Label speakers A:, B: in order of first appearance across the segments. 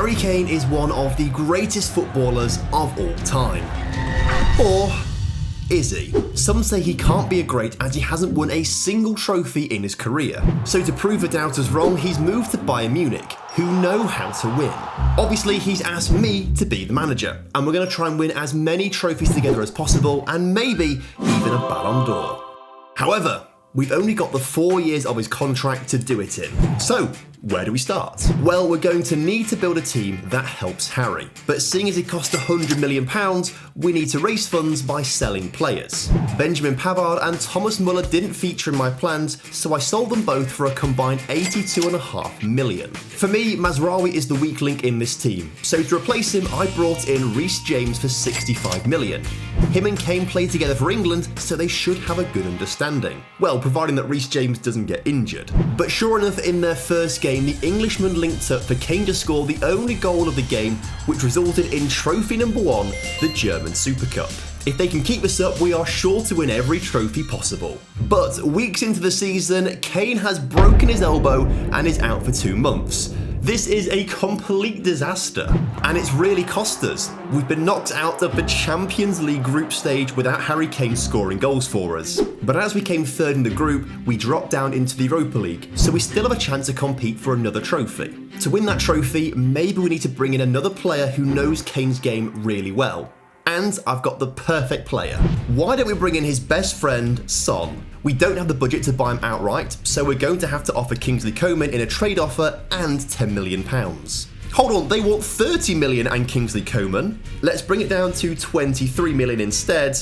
A: Harry Kane is one of the greatest footballers of all time. Or is he? Some say he can't be a great as he hasn't won a single trophy in his career. So to prove the doubters wrong, he's moved to Bayern Munich, who know how to win. Obviously, he's asked me to be the manager, and we're going to try and win as many trophies together as possible, and maybe even a Ballon d'Or. However, we've only got the 4 years of his contract to do it in. So, where do we start? Well, we're going to need to build a team that helps Harry. But seeing as it cost £100 million, we need to raise funds by selling players. Benjamin Pavard and Thomas Muller didn't feature in my plans, so I sold them both for a combined £82.5 million. For me, Mazraoui is the weak link in this team, so to replace him, I brought in Reece James for £65 million. Him and Kane play together for England, so they should have a good understanding. Well, providing that Reece James doesn't get injured. But sure enough, in their first game, the Englishman linked up for Kane to score the only goal of the game, which resulted in trophy number 1, the German Super Cup. If they can keep this up, we are sure to win every trophy possible. But weeks into the season, Kane has broken his elbow and is out for 2 months. This is a complete disaster, and it's really cost us. We've been knocked out of the Champions League group stage without Harry Kane scoring goals for us. But as we came third in the group, we dropped down into the Europa League, so we still have a chance to compete for another trophy. To win that trophy, maybe we need to bring in another player who knows Kane's game really well. And I've got the perfect player. Why don't we bring in his best friend, Son? We don't have the budget to buy him outright, so we're going to have to offer Kingsley Coman in a trade offer and £10 million. Hold on, they want 30 million and Kingsley Coman. Let's bring it down to 23 million instead,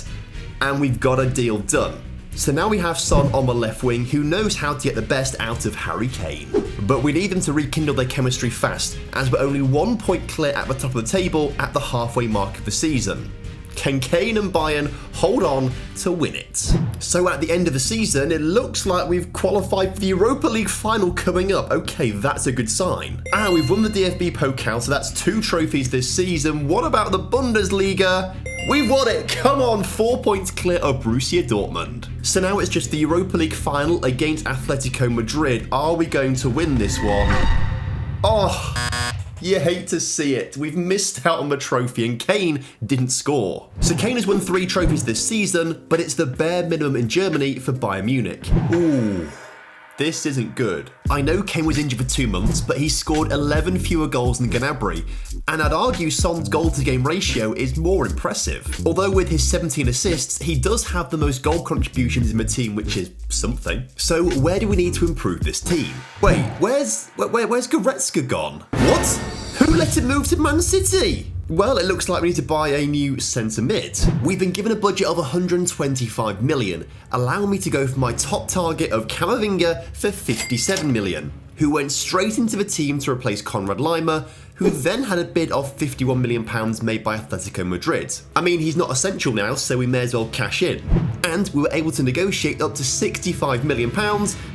A: and we've got a deal done. So now we have Son on the left wing who knows how to get the best out of Harry Kane. But we need them to rekindle their chemistry fast, as we're only 1 point clear at the top of the table at the halfway mark of the season. Can Kane and Bayern hold on to win it? So at the end of the season, it looks like we've qualified for the Europa League final coming up. Okay, that's a good sign. We've won the DFB Pokal, so that's 2 trophies this season. What about the Bundesliga? We've won it! Come on, 4 points clear of Borussia Dortmund. So now it's just the Europa League final against Atletico Madrid. Are we going to win this one? Oh, you hate to see it. We've missed out on the trophy and Kane didn't score. So Kane has won 3 trophies this season, but it's the bare minimum in Germany for Bayern Munich. Ooh. This isn't good. I know Kane was injured for 2 months, but he scored 11 fewer goals than Gnabry, and I'd argue Son's goal-to-game ratio is more impressive. Although with his 17 assists, he does have the most goal contributions in the team, which is something. So where do we need to improve this team? Wait, where's Goretzka gone? What? Who let him move to Man City? Well, it looks like we need to buy a new centre mid. We've been given a budget of 125 million, allowing me to go for my top target of Camavinga for 57 million, who went straight into the team to replace Konrad Laimer, who then had a bid of £51 million made by Atletico Madrid. I mean, he's not essential now, so we may as well cash in. And we were able to negotiate up to £65 million,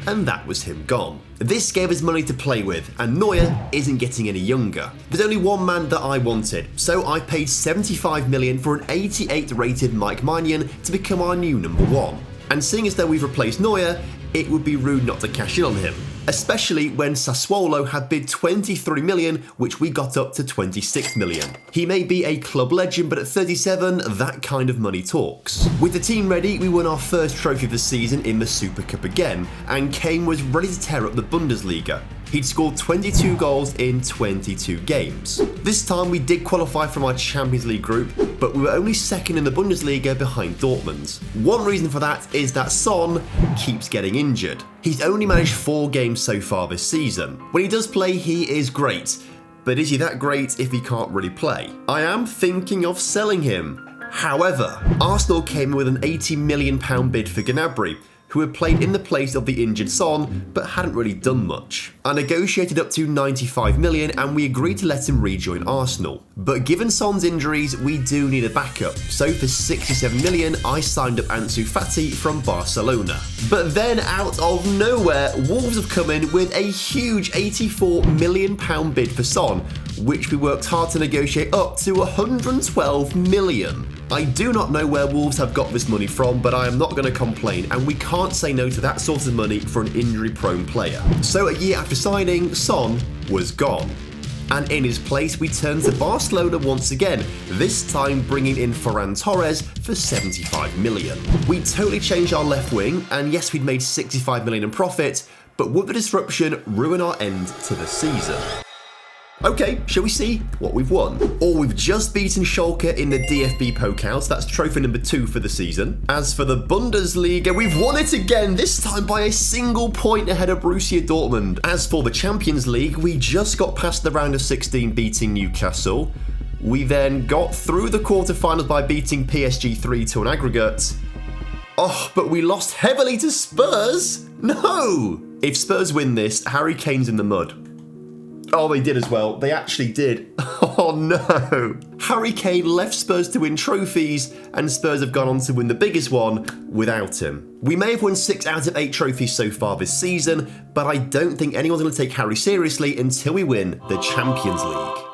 A: and that was him gone. This gave us money to play with, and Neuer isn't getting any younger. There's only one man that I wanted, so I paid £75 million for an 88 rated Mike Maignan to become our new number 1. And seeing as though we've replaced Neuer, it would be rude not to cash in on him, especially when Sassuolo had bid 23 million, which we got up to 26 million. He may be a club legend, but at 37, that kind of money talks. With the team ready, we won our first trophy of the season in the Super Cup again, and Kane was ready to tear up the Bundesliga. He'd scored 22 goals in 22 games. This time we did qualify from our Champions League group, but we were only second in the Bundesliga behind Dortmund. One reason for that is that Son keeps getting injured. He's only managed 4 games so far this season. When he does play, he is great, but is he that great if he can't really play? I am thinking of selling him. However, Arsenal came in with an £80 million bid for Gnabry, who had played in the place of the injured Son, but hadn't really done much. I negotiated up to 95 million and we agreed to let him rejoin Arsenal. But given Son's injuries, we do need a backup, so for 67 million, I signed up Ansu Fati from Barcelona. But then out of nowhere, Wolves have come in with a huge £84 million bid for Son, which we worked hard to negotiate up to 112 million. I do not know where Wolves have got this money from, but I am not going to complain, and we can't say no to that sort of money for an injury-prone player. So a year after signing, Son was gone. And in his place, we turn to Barcelona once again, this time bringing in Ferran Torres for 75 million. We totally changed our left wing, and yes, we'd made 65 million in profit, but would the disruption ruin our end to the season? Okay, shall we see what we've won? We've just beaten Schalke in the DFB Pokal, so that's trophy number 2 for the season. As for the Bundesliga, we've won it again, this time by a single point ahead of Borussia Dortmund. As for the Champions League, we just got past the round of 16 beating Newcastle. We then got through the quarterfinals by beating PSG 3-2 on aggregate. But we lost heavily to Spurs? No! If Spurs win this, Harry Kane's in the mud. They did as well. They actually did. Oh no. Harry Kane left Spurs to win trophies, and Spurs have gone on to win the biggest one without him. We may have won 6 out of 8 trophies so far this season, but I don't think anyone's going to take Harry seriously until we win the Champions League.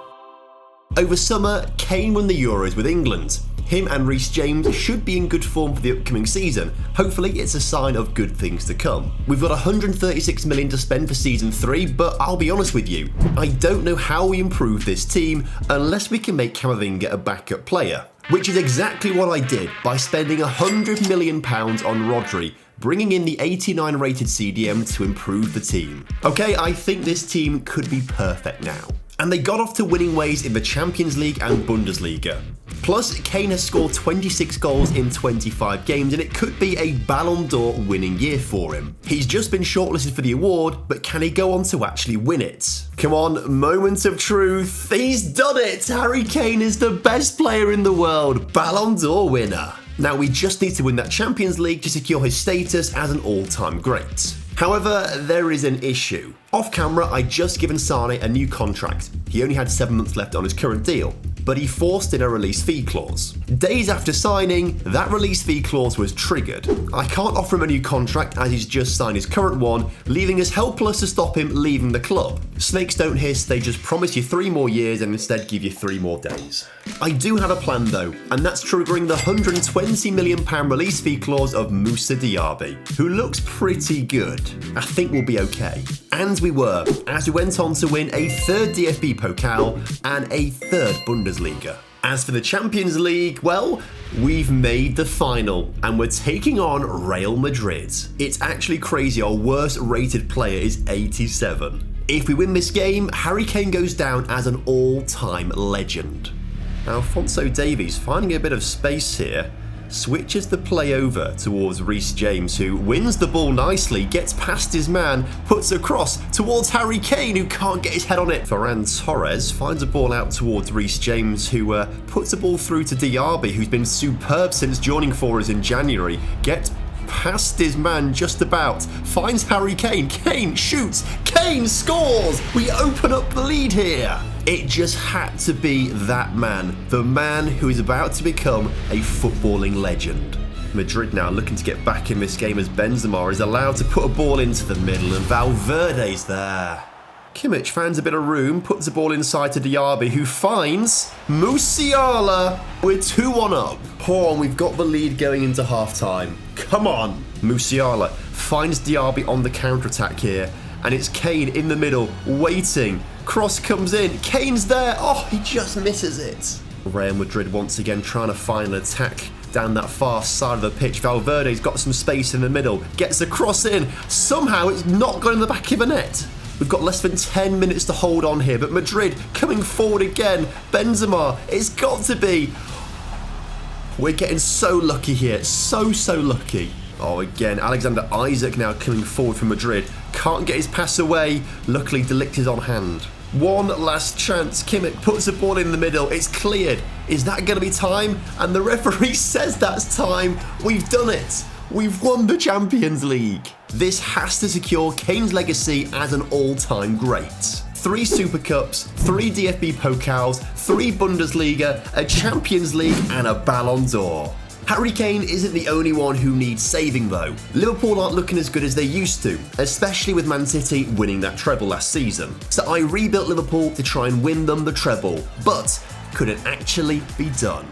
A: Over summer, Kane won the Euros with England. Him and Reece James should be in good form for the upcoming season. Hopefully it's a sign of good things to come. We've got 136 million to spend for season 3, but I'll be honest with you, I don't know how we improve this team unless we can make Camavinga a backup player. Which is exactly what I did by spending £100 million on Rodri, bringing in the 89 rated CDM to improve the team. Okay, I think this team could be perfect now. And they got off to winning ways in the Champions League and Bundesliga. Plus, Kane has scored 26 goals in 25 games, and it could be a Ballon d'Or winning year for him. He's just been shortlisted for the award, but can he go on to actually win it? Come on, moment of truth. He's done it! Harry Kane is the best player in the world, Ballon d'Or winner. Now, we just need to win that Champions League to secure his status as an all-time great. However, there is an issue. Off camera, I'd just given Sane a new contract. He only had 7 months left on his current deal, but he forced in a release fee clause. Days after signing, that release fee clause was triggered. I can't offer him a new contract as he's just signed his current one, leaving us helpless to stop him leaving the club. Snakes don't hiss, they just promise you 3 more years and instead give you 3 more days. I do have a plan though, and that's triggering the £120 million release fee clause of Moussa Diaby, who looks pretty good. I think we'll be okay. And we were, as we went on to win a 3rd DFB Pokal and a 3rd Bundesliga. As for the Champions League, well, we've made the final and we're taking on Real Madrid. It's actually crazy, our worst rated player is 87. If we win this game, Harry Kane goes down as an all-time legend. Alphonso Davies finding a bit of space here, switches the play over towards Reece James, who wins the ball nicely, gets past his man, puts a cross towards Harry Kane, who can't get his head on it. Ferran Torres finds a ball out towards Reece James, who puts a ball through to Diaby, who's been superb since joining for us in January. Gets past his man just about, finds Harry Kane, Kane shoots, Kane scores! We open up the lead here. It just had to be that man, the man who is about to become a footballing legend. Madrid now looking to get back in this game as Benzema is allowed to put a ball into the middle and Valverde's there. Kimmich finds a bit of room, puts the ball inside to Diaby, who finds Musiala. We're 2-1 up. And we've got the lead going into half-time. Come on. Musiala finds Diaby on the counter-attack here, and it's Kane in the middle, waiting. Cross comes in, Kane's there, he just misses it. Real Madrid once again trying to find an attack down that far side of the pitch. Valverde's got some space in the middle, gets a cross in, somehow it's not gone in the back of the net. We've got less than 10 minutes to hold on here, but Madrid coming forward again. Benzema, it's got to be. We're getting so lucky here, so lucky. Again, Alexander Isak now coming forward from Madrid. Can't get his pass away. Luckily, De Ligt is on hand. One last chance. Kimmich puts the ball in the middle. It's cleared. Is that going to be time? And the referee says that's time. We've done it. We've won the Champions League. This has to secure Kane's legacy as an all-time great. 3 Super Cups, 3 DFB Pokals, 3 Bundesliga, a Champions League and a Ballon d'Or. Harry Kane isn't the only one who needs saving though. Liverpool aren't looking as good as they used to, especially with Man City winning that treble last season. So I rebuilt Liverpool to try and win them the treble, but could it actually be done?